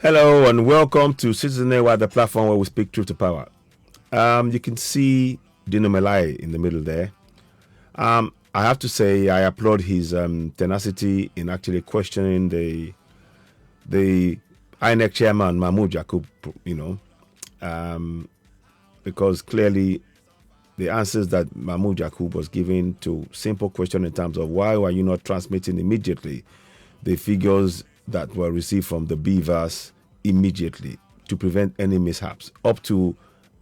Hello and welcome to Citizen Network, the platform where we speak truth to power. You can see Dino Melai in the middle there. I have to say I applaud his tenacity in actually questioning the Inec chairman Mahmoud Jakub. Because clearly the answers that Mahmoud Jakub was giving to simple question in terms of why were you not transmitting immediately the figures that were received from the BVAS immediately to prevent any mishaps. Up to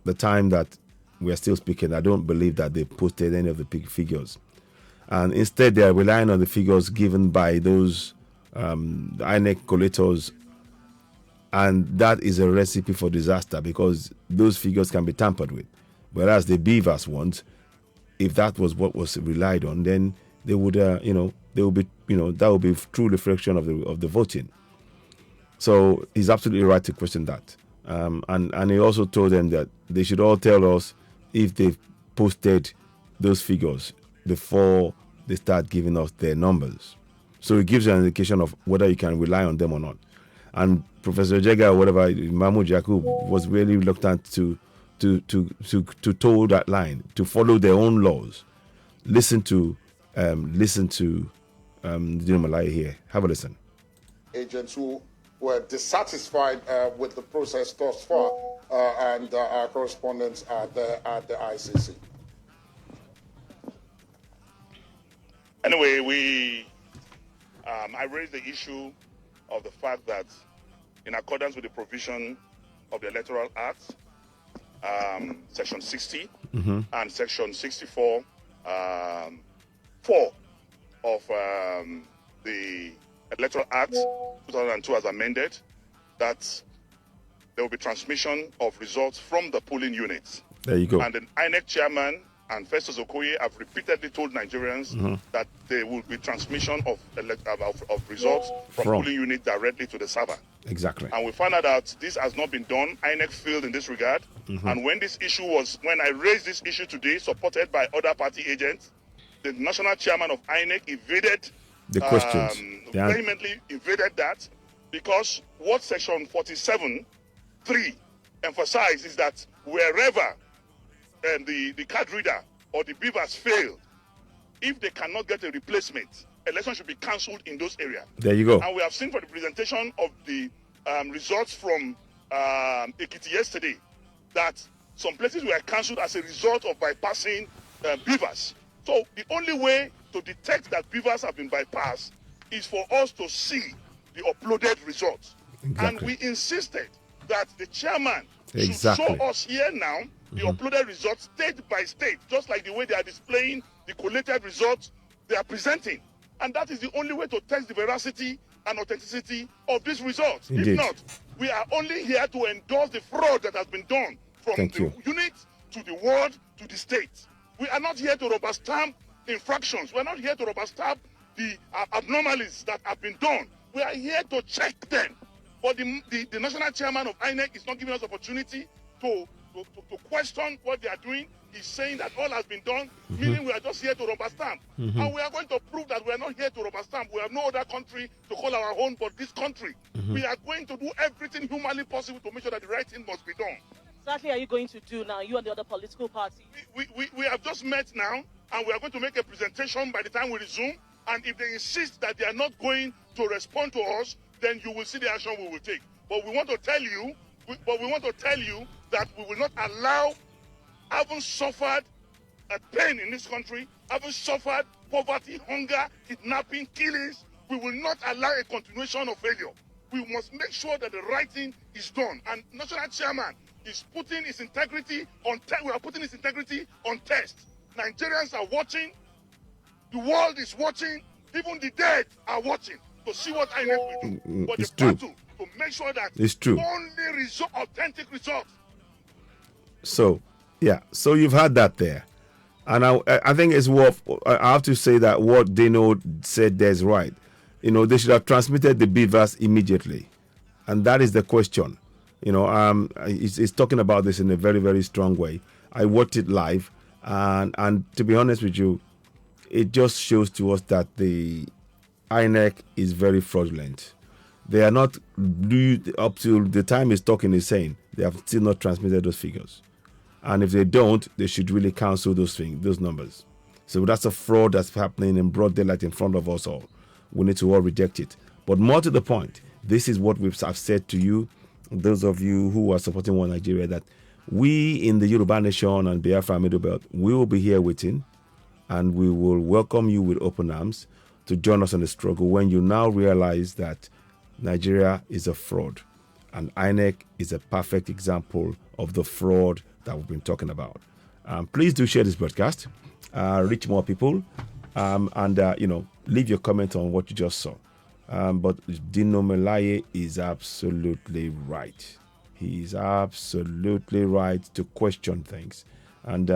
the time that we are still speaking, I don't believe that they posted any of the figures. And instead, they are relying on the figures given by those INEC collators. And that is a recipe for disaster because those figures can be tampered with. Whereas the BVAS ones, if that was what was relied on, then they would, they will be, that will be true reflection of the voting. So he's absolutely right to question that. And he also told them that they should all tell us if they've posted those figures before they start giving us their numbers. So it gives you an indication of whether you can rely on them or not. And Professor Jega or whatever, Mahmoud Jakub, was really reluctant to toe that line, to follow their own laws. Listen to Dino Malai here. Have a listen. Agents who were dissatisfied with the process thus far, and our correspondents at the ICC. Anyway, I raised the issue of the fact that in accordance with the provision of the Electoral Act, Section 60 and Section 64, 4 of the Electoral Act 2002 as amended, that there will be transmission of results from the polling units. There you go. And the INEC chairman and Festus Okoye have repeatedly told Nigerians that there will be transmission of results from polling unit directly to the server. Exactly. And we found out that this has not been done. INEC failed in this regard. And when I raised this issue today, supported by other party agents, the national chairman of INEC evaded the questions. Vehemently evaded that, because what Section 47(3) emphasizes is that wherever the card reader or the BVAS fail, if they cannot get a replacement, election should be cancelled in those areas. There you go. And we have seen for the presentation of the results from Ekiti yesterday that some places were cancelled as a result of bypassing BVAS. So the only way to detect that BVAS have been bypassed is for us to see the uploaded results. Exactly. And we insisted that the chairman should Exactly. show us here now the uploaded results state by state, just like the way they are displaying the collated results they are presenting. And that is the only way to test the veracity and authenticity of these results. Indeed. If not, we are only here to endorse the fraud that has been done from the unit to the world to the state. We are not here to rubber stamp infractions. We are not here to rubber stamp the abnormalities that have been done. We are here to check them. But the national chairman of INEC is not giving us opportunity to question what they are doing. He's saying that all has been done, meaning we are just here to rubber stamp. And we are going to prove that we are not here to rubber stamp. We have no other country to call our own but this country. We are going to do everything humanly possible to make sure that the right thing must be done. Exactly are you going to do now, you and the other political parties? We have just met now, and we are going to make a presentation by the time we resume. And if they insist that they are not going to respond to us, then you will see the action we will take. But we want to tell you, that we will not allow, having suffered a pain in this country, having suffered poverty, hunger, kidnapping, killings, we will not allow a continuation of failure. We must make sure that the right thing is done. And national chairman is putting his integrity on test. We are putting his integrity on test. Nigerians are watching. The world is watching. Even the dead are watching to see what INEC will do. But it's the true. battle to make sure that It's true. only authentic results. So, yeah. So you've had that there. And I think it's worth, I have to say that what Dino said there is right. They should have transmitted the BVAS immediately. And that is the question. He's talking about this in a very, very strong way. I watched it live. And to be honest with you, it just shows to us that the INEC is very fraudulent. They are not, up to the time he's talking, is saying they have still not transmitted those figures. And if they don't, they should really cancel those numbers. So that's a fraud that's happening in broad daylight in front of us all. We need to all reject it. But more to the point, this is what I've said to you, those of you who are supporting One Nigeria, that we in the Yoruba Nation and Biafra Middle Belt, we will be here waiting, and we will welcome you with open arms to join us in the struggle when you now realize that Nigeria is a fraud. And Inec is a perfect example of the fraud that we've been talking about. Please do share this broadcast, reach more people, and leave your comment on what you just saw. But Dino Melaye is absolutely right. He is absolutely right to question things, and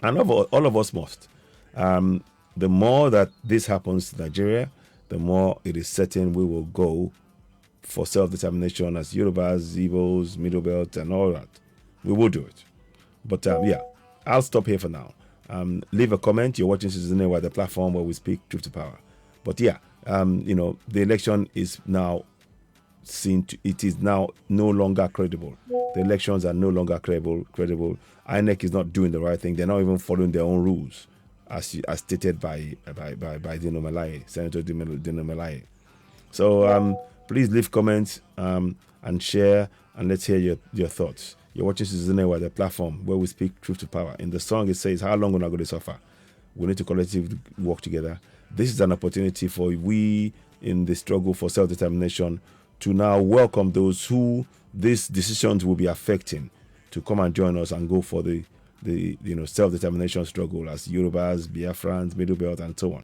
all of us must. The more that this happens to Nigeria, the more it is certain we will go for self-determination as Yorubas, Igbos, Middle Belt, and all that. We will do it. But I'll stop here for now. Leave a comment. You're watching Citizen Network, the platform where we speak truth to power. But the election is now it is now no longer credible. The elections are no longer credible. INEC is not doing the right thing. They're not even following their own rules, as stated by Dino Melaye, Senator Dino Melaye. So please leave comments and share, and let's hear your thoughts. You're watching Citizen Network, the platform where we speak truth to power. In the song, it says, "How long are we going to suffer? We need to collectively work together." This is an opportunity for we in the struggle for self-determination to now welcome those who these decisions will be affecting to come and join us and go for the self-determination struggle as Yorubas, Biafrans, Middle Belt, and so on.